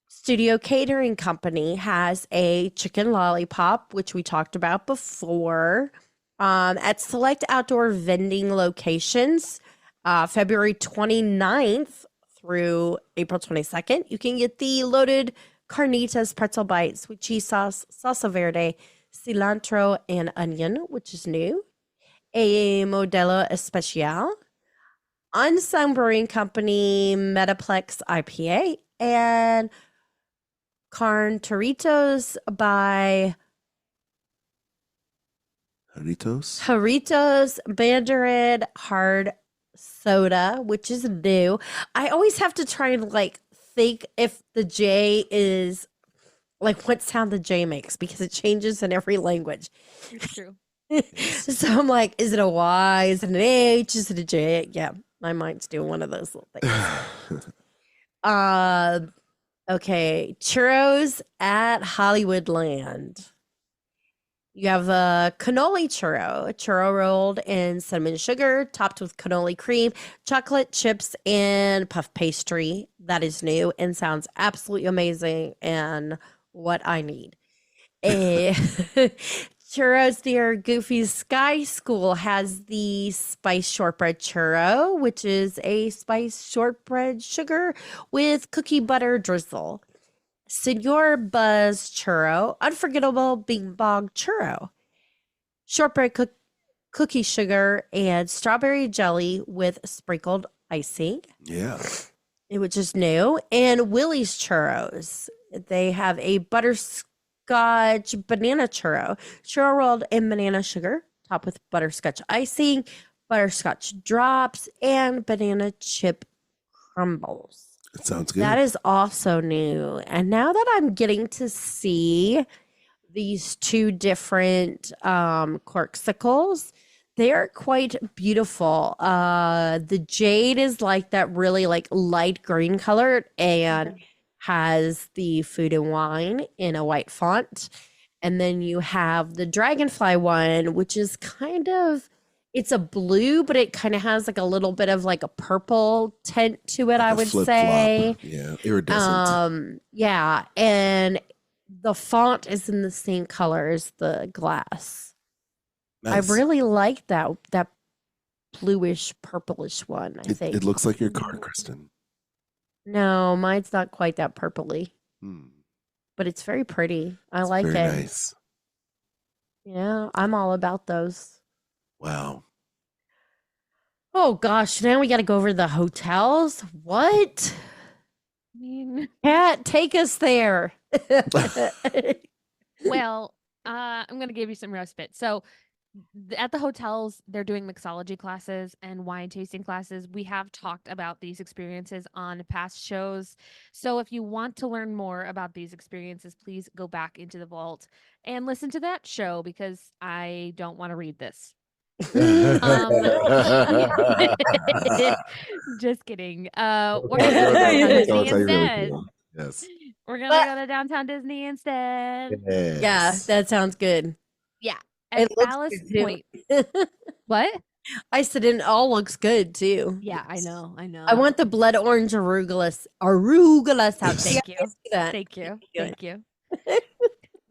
Studio Catering Company has a chicken lollipop, which we talked about before, at select outdoor vending locations, February 29th through April 22nd. You can get the loaded carnitas pretzel bites with cheese sauce, salsa verde, cilantro, and onion, which is new. A Modelo Especial. Unsung Brewing Company Metaplex IPA, and Carntoritos by Jarritos Mandarin Hard Soda, which is new. I always have to try and think if the J is what sound the J makes, because it changes in every language. It's true. So I'm like, is it a Y? Is it an H? Is it a J? Yeah, my mind's doing one of those little things. Okay, churros at Hollywoodland. You have a cannoli churro rolled in cinnamon sugar, topped with cannoli cream, chocolate chips, and puff pastry. That is new and sounds absolutely amazing and what I need. Churros near Goofy's Sky School has the spice shortbread churro, which is a spice shortbread sugar with cookie butter drizzle. Senor Buzz churro, unforgettable Bing Bong churro. Shortbread cookie sugar and strawberry jelly with sprinkled icing. Yeah. Which is new. And Willie's churros. They have a butterscotch banana churro rolled in banana sugar, topped with butterscotch icing, butterscotch drops, and banana chip crumbles. It sounds good. That is also new. And now that I'm getting to see these two different corksicles, they are quite beautiful. The jade is that really light green colored and has the food and wine in a white font. And then you have the dragonfly one, which is it's a blue, but it kind of has a little bit of a purple tint to it, I would say. Yeah, iridescent. Yeah, and the font is in the same color as the glass. Nice. I really like that bluish purplish one, I think. It looks like your card, Kristen. No, mine's not quite that purpley, Hmm. but it's very pretty. I It's like very it. nice. Yeah, I'm all about those. Wow. Oh gosh, now we got to go over the hotels. What? I mean, Kat, take us there. well, I'm gonna give you some respite. So, at the hotels, they're doing mixology classes and wine tasting classes. We have talked about these experiences on past shows. So, if you want to learn more about these experiences, please go back into the vault and listen to that show, because I don't want to read this. Just kidding. We're gonna go to Downtown I'll Disney tell you really instead. cool. Yes. We're gonna go to Downtown Disney instead. Yes. Yeah, that sounds good. Yeah. It At looks Ballast good, too. Point. What? I said it all looks good too. Yeah, I know. I know. I want the blood orange arugula sauce. Thank you. That. Thank you. Good. Thank you.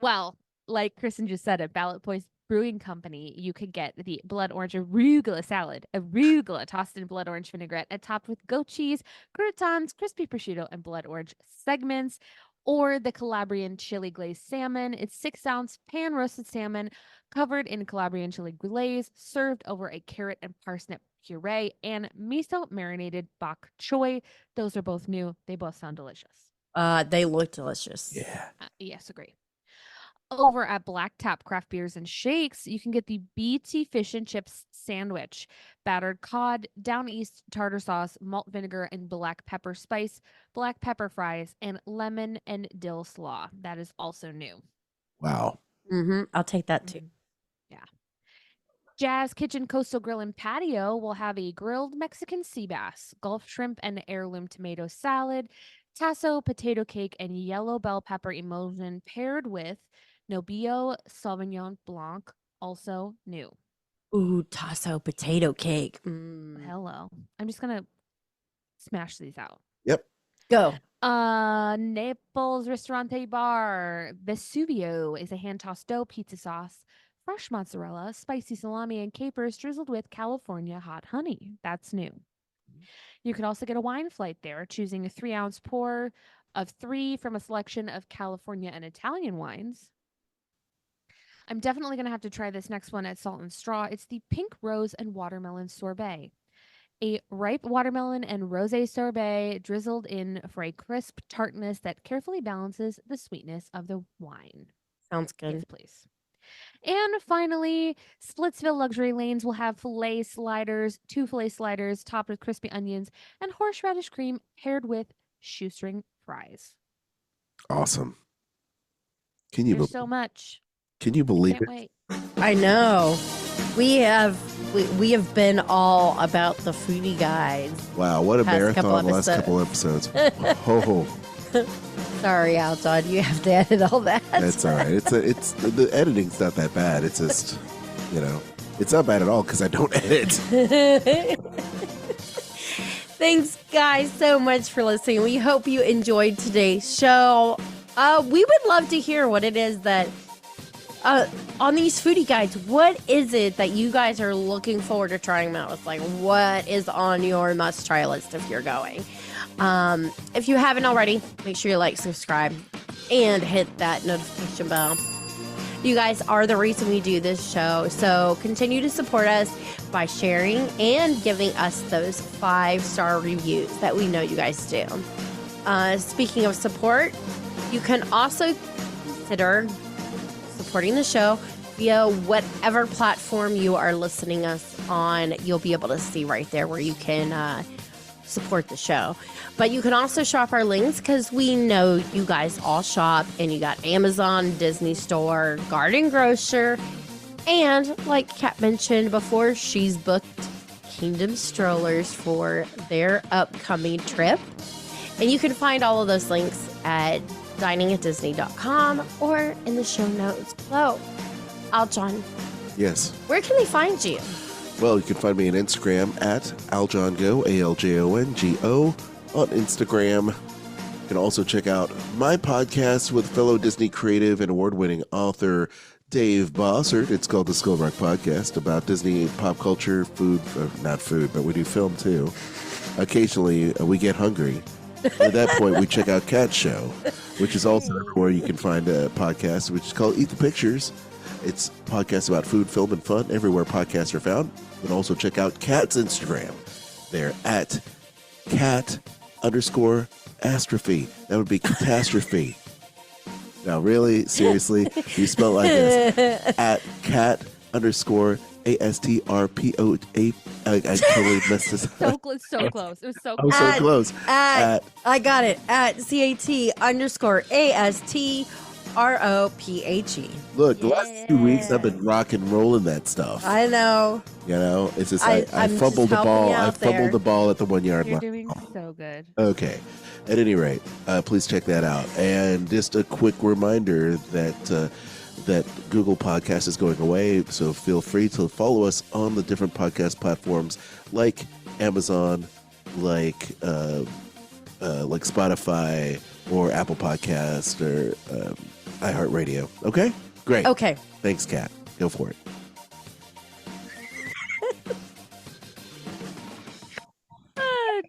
Well, like Kristen just said, at Ballot Poise Brewing Company, you could get the blood orange arugula salad, arugula tossed in blood orange vinaigrette and topped with goat cheese, croutons, crispy prosciutto, and blood orange segments. Or the Calabrian chili glazed salmon. It's 6-ounce pan roasted salmon covered in Calabrian chili glaze, served over a carrot and parsnip puree and miso marinated bok choy. Those are both new. They both sound delicious. They look delicious. Yeah. Yes, agree. Over at Black Tap Craft Beers and Shakes, you can get the BT Fish and Chips sandwich, battered cod, down east tartar sauce, malt vinegar, and black pepper spice, black pepper fries, and lemon and dill slaw. That is also new. Wow. I'll take that too. Yeah. Jazz Kitchen Coastal Grill and Patio will have a grilled Mexican sea bass, Gulf shrimp and heirloom tomato salad, tasso potato cake, and yellow bell pepper emulsion paired with Nobio Sauvignon Blanc, also new. Ooh, tasso potato cake. Hello. I'm just going to smash these out. Yep. Go. Naples Ristorante Bar. Vesuvio is a hand-tossed dough pizza sauce, fresh mozzarella, spicy salami, and capers drizzled with California hot honey. That's new. You could also get a wine flight there, choosing a 3-ounce pour of 3 from a selection of California and Italian wines. I'm definitely going to have to try this next one at Salt and Straw. It's the Pink Rose and Watermelon Sorbet. A ripe watermelon and rosé sorbet drizzled in for a crisp tartness that carefully balances the sweetness of the wine. Sounds good. Yes, please. And finally, Splitsville Luxury Lanes will have 2 filet sliders topped with crispy onions and horseradish cream paired with shoestring fries. Awesome. Can you There's so much. Can you believe Can't it? wait. I know. We have been all about the foodie guides. Wow, what a Past marathon couple last couple episodes. Ho. Sorry, Alton, you have to edit all that. That's all right. It's the editing's not that bad. It's just, it's not bad at all because I don't edit. Thanks, guys, so much for listening. We hope you enjoyed today's show. We would love to hear what it is that on these foodie guides, what is it that you guys are looking forward to trying out? It's like, what is on your must-try list if you're going? If you haven't already, make sure you like, subscribe, and hit that notification bell. You guys are the reason we do this show, so continue to support us by sharing and giving us those 5-star reviews that we know you guys do. Speaking of support, you can also consider supporting the show via whatever platform you are listening us on. You'll be able to see right there where you can support the show. But you can also shop our links because we know you guys all shop, and you got Amazon, Disney Store, Garden Grocer, and like Kat mentioned before, she's booked Kingdom Strollers for their upcoming trip. And you can find all of those links at diningatdisney.com or in the show notes below. Aljon, Yes. where can they find you? Well, you can find me on Instagram at AljonGo, ALJONGO, on Instagram. You can also check out my podcast with fellow Disney creative and award-winning author Dave Bossert. It's called the Skull Rock Podcast, about Disney pop culture, food, not food, but we do film too. Occasionally, we get hungry. At that point, we check out Cat's Show, which is also where you can find a podcast, which is called Eat the Pictures. It's a podcast about food, film, and fun everywhere podcasts are found. You can also check out Kat's Instagram. They're at cat_astrophe. That would be catastrophe. Now, really, seriously, you spell it like this. At cat_ASTRPOA. I totally messed this up. So close. It was so I was close. so close. I got it. At CAT_ASTROPHE. Look, the last 2 weeks I've been rock and rolling that stuff. I know. It's just I'm I just fumbled the helping ball. you I out there. fumbled the ball at the 1 yard You're line. doing so good. Okay. At any rate, please check that out. And just a quick reminder that that Google Podcast is going away, so feel free to follow us on the different podcast platforms like Amazon, like Spotify or Apple Podcast or iHeartRadio. Okay? Great. Okay. Thanks, Kat. Go for it.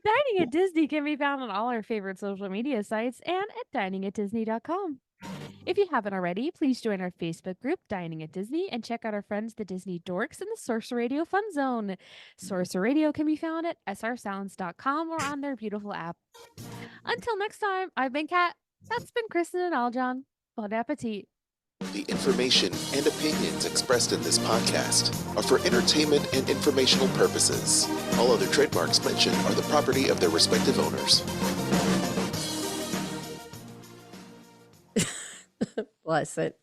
Dining at Disney can be found on all our favorite social media sites and at diningatdisney.com. If you haven't already, please join our Facebook group, Dining at Disney, and check out our friends, the Disney Dorks, in the Sorcerer Radio Fun Zone. Sorcerer Radio can be found at srsounds.com or on their beautiful app. Until next time, I've been Kat. That's been Kristen and Aljon. Bon appetit. The information and opinions expressed in this podcast are for entertainment and informational purposes. All other trademarks mentioned are the property of their respective owners. Bless it.